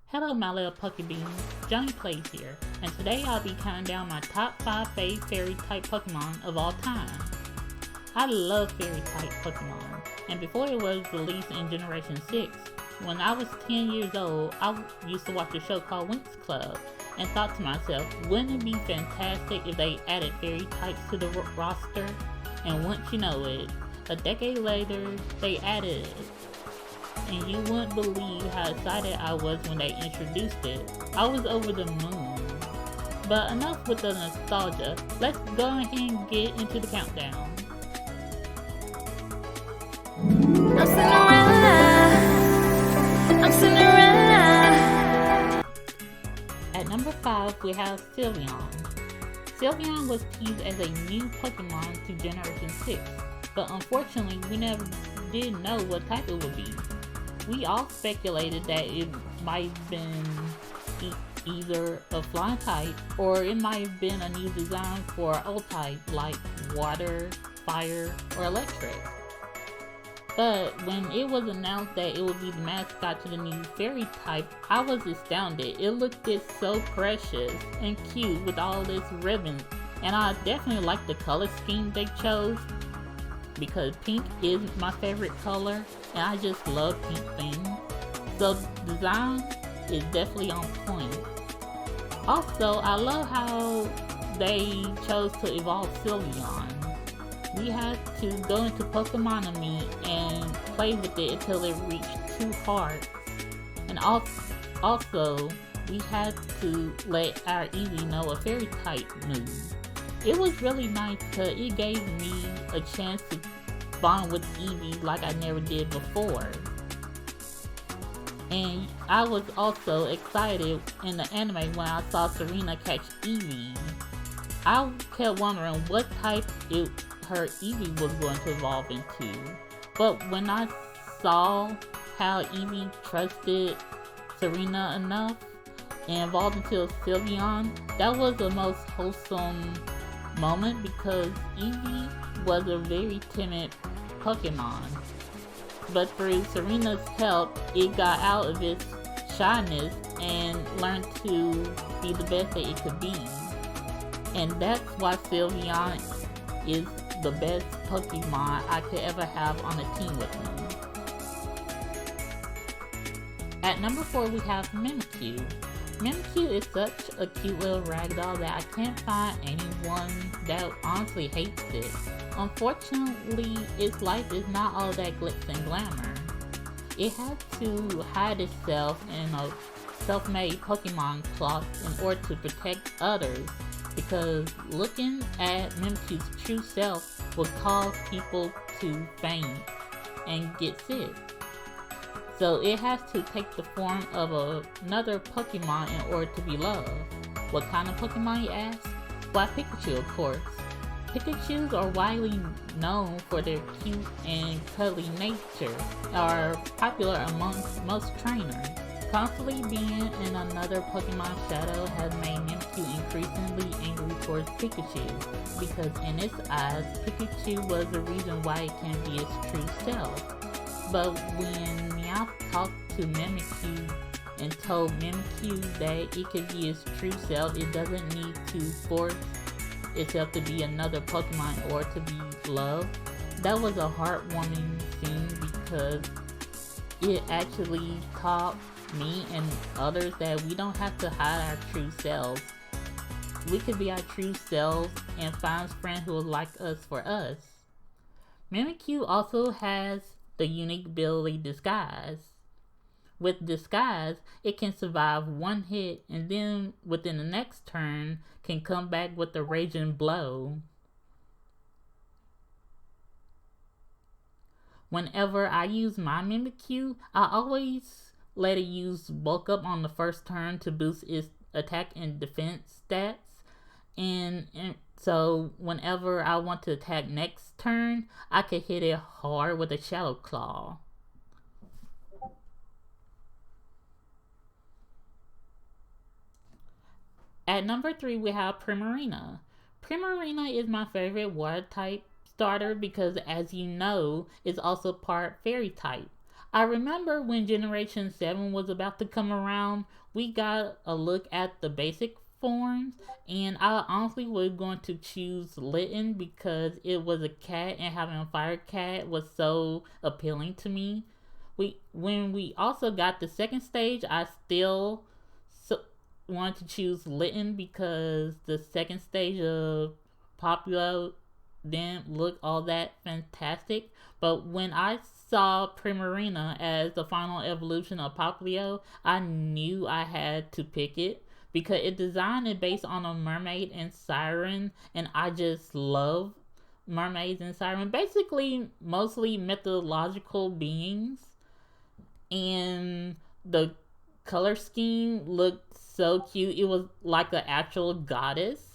Hello my little Poke Beans, Johnny Plays here, and today I'll be counting down my top 5 Fav Fairy type Pokemon of all time. I love Fairy type Pokemon, and before it was released in Generation 6, when I was 10 years old, I used to watch a show called Winx Club, and thought to myself, wouldn't it be fantastic if they added Fairy types to the roster? And once you know it, a decade later, they added it. And you wouldn't believe how excited I was when they introduced it. I was over the moon. But enough with the nostalgia, let's go ahead and get into the countdown. I'm Cinderella. I'm Cinderella. At number 5, we have Sylveon. Sylveon was teased as a new Pokemon to Generation 6, but unfortunately we never did know what type it would be. We all speculated that it might have been either a flying type, or it might have been a new design for an old type like water, fire, or electric. But when it was announced that it would be the mascot to the new fairy type, I was astounded. It looked so precious and cute with all this ribbon, and I definitely like the color scheme they chose, because pink is my favorite color and I just love pink things. So the design is definitely on point. Also, I love how they chose to evolve Sylveon. We had to go into Pokemonomy and play with it until it reached 2 hearts. And also we had to let our Eevee know a fairy type move. It was really nice because it gave me a chance to bond with Eevee like I never did before. And I was also excited in the anime when I saw Serena catch Eevee. I kept wondering what type her Eevee was going to evolve into. But when I saw how Eevee trusted Serena enough and evolved into a Sylveon, that was the most wholesome moment because Eevee was a very timid Pokemon. But through Serena's help, it got out of its shyness and learned to be the best that it could be. And that's why Sylveon is the best Pokemon I could ever have on a team with me. At number 4 we have Mimikyu. Mimikyu is such a cute little ragdoll that I can't find anyone that honestly hates it. Unfortunately, its life is not all that glitz and glamour. It had to hide itself in a self-made Pokemon cloth in order to protect others, because looking at Mimikyu's true self would cause people to faint and get sick. So it has to take the form of another Pokemon in order to be loved. What kind of Pokemon, you ask? Why, Pikachu, of course. Pikachus are widely known for their cute and cuddly nature, are popular amongst most trainers. Constantly being in another Pokemon's shadow has made Mimikyu increasingly angry towards Pikachu, because in its eyes, Pikachu was the reason why it can be its true self. But when Meowth talked to Mimikyu and told Mimikyu that it could be its true self, it doesn't need to force itself to be another Pokemon or to be loved, that was a heartwarming scene because it actually taught me and others that we don't have to hide our true selves. We could be our true selves and find friends who will like us for us. Mimikyu also has the unique ability Disguise. With Disguise, it can survive one hit and then within the next turn can come back with a raging blow. Whenever I use my Mimikyu, I always let it use Bulk Up on the first turn to boost its attack and defense stats. And so whenever I want to attack next turn, I can hit it hard with a Shadow Claw. At number 3 we have Primarina. Primarina is my favorite water type starter because, as you know, it's also part fairy type. I remember when Generation 7 was about to come around, we got a look at the basic forms, and I honestly was going to choose Litten because it was a cat, and having a fire cat was so appealing to me. When we also got the second stage, I still wanted to choose Litten because the second stage of Popular didn't look all that fantastic. But when I saw Primarina as the final evolution of Poplio, I knew I had to pick it because it designed it based on a mermaid and siren, and I just love mermaids and siren. Basically, mostly mythological beings, and the color scheme looked so cute. It was like an actual goddess.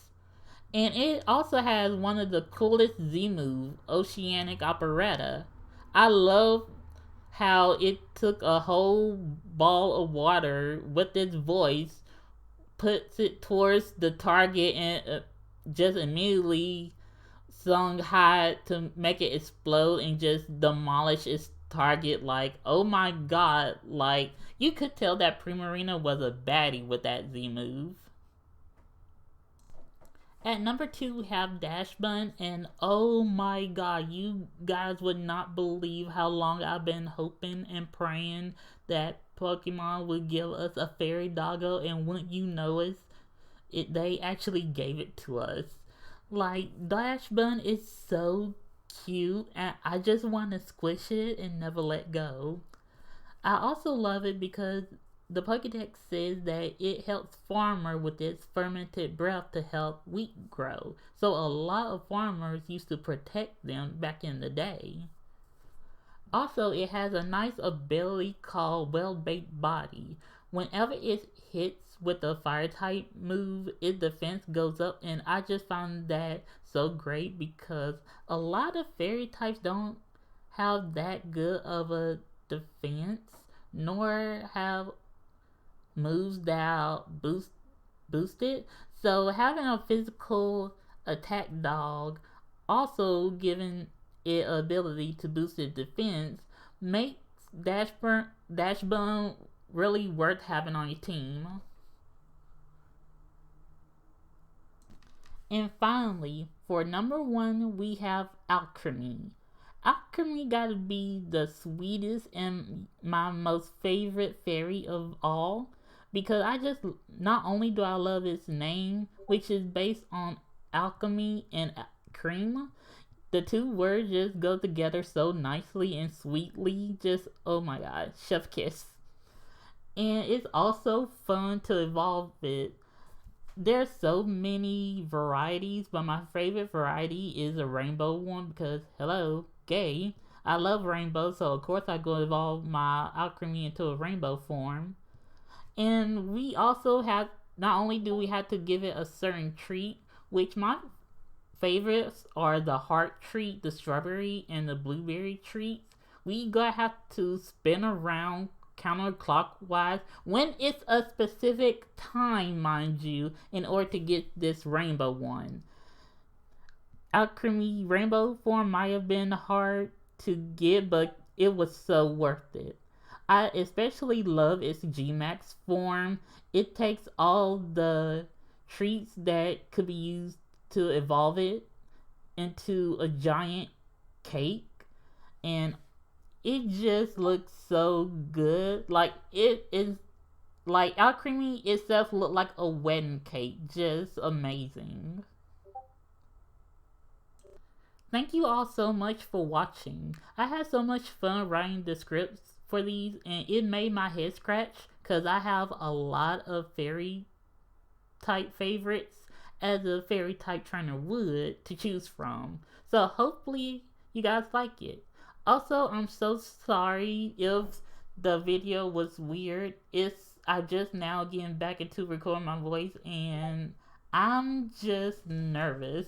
And it also has one of the coolest Z moves, Oceanic Operetta. I love how it took a whole ball of water with its voice, puts it towards the target, and just immediately sung high to make it explode and just demolish its target. Like, oh my god, like, you could tell that Primarina was a baddie with that Z move. At number 2, we have Dash Bun, and oh my god, you guys would not believe how long I've been hoping and praying that Pokemon would give us a fairy doggo, and wouldn't you know they actually gave it to us. Like, Dash Bun is so cute, and I just want to squish it and never let go. I also love it because the Pokedex says that it helps farmer with its fermented breath to help wheat grow. So a lot of farmers used to protect them back in the day. Also, it has a nice ability called Well-Baked Body. Whenever it hits with a fire type move, its defense goes up, and I just found that so great because a lot of fairy types don't have that good of a defense, nor have moves that boosted. So having a physical attack dog also giving it ability to boost its defense makes Dashbone really worth having on your team. And finally, for number 1, we have Alchemy. Alchemy gotta be the sweetest and my most favorite fairy of all, because not only do I love its name, which is based on alchemy and cream, the two words just go together so nicely and sweetly. Just, oh my god, chef kiss. And it's also fun to evolve it. There's so many varieties, but my favorite variety is a rainbow one because, hello, gay. I love rainbow, so of course I go evolve my alchemy into a rainbow form. And we also have, not only do we have to give it a certain treat, which my favorites are the heart treat, the strawberry, and the blueberry treats. We gonna have to spin around counterclockwise when it's a specific time, mind you, in order to get this rainbow one. Alchemy rainbow form might have been hard to get, but it was so worth it. I especially love its Gmax form. It takes all the treats that could be used to evolve it into a giant cake, and it just looks so good. Like, it is, like, Alchemy itself looked like a wedding cake. Just amazing. Thank you all so much for watching. I had so much fun writing the scripts for these, and it made my head scratch because I have a lot of fairy type favorites as a fairy type trainer would to choose from. So hopefully you guys like it. Also, I'm so sorry if the video was weird. I just now getting back into recording my voice, and I'm just nervous.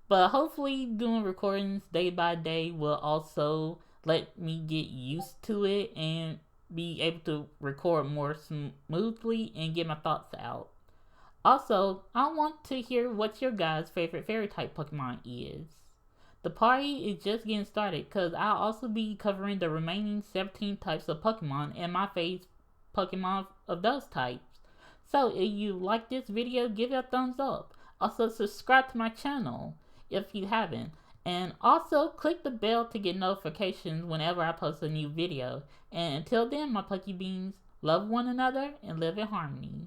But hopefully doing recordings day by day will also let me get used to it and be able to record more smoothly and get my thoughts out. Also, I want to hear what your guys' favorite fairy type Pokemon is. The party is just getting started because I'll also be covering the remaining 17 types of Pokemon and my favorite Pokemon of those types. So if you like this video, give it a thumbs up. Also subscribe to my channel if you haven't. And also click the bell to get notifications whenever I post a new video. And until then, my Pokebeans, love one another and live in harmony.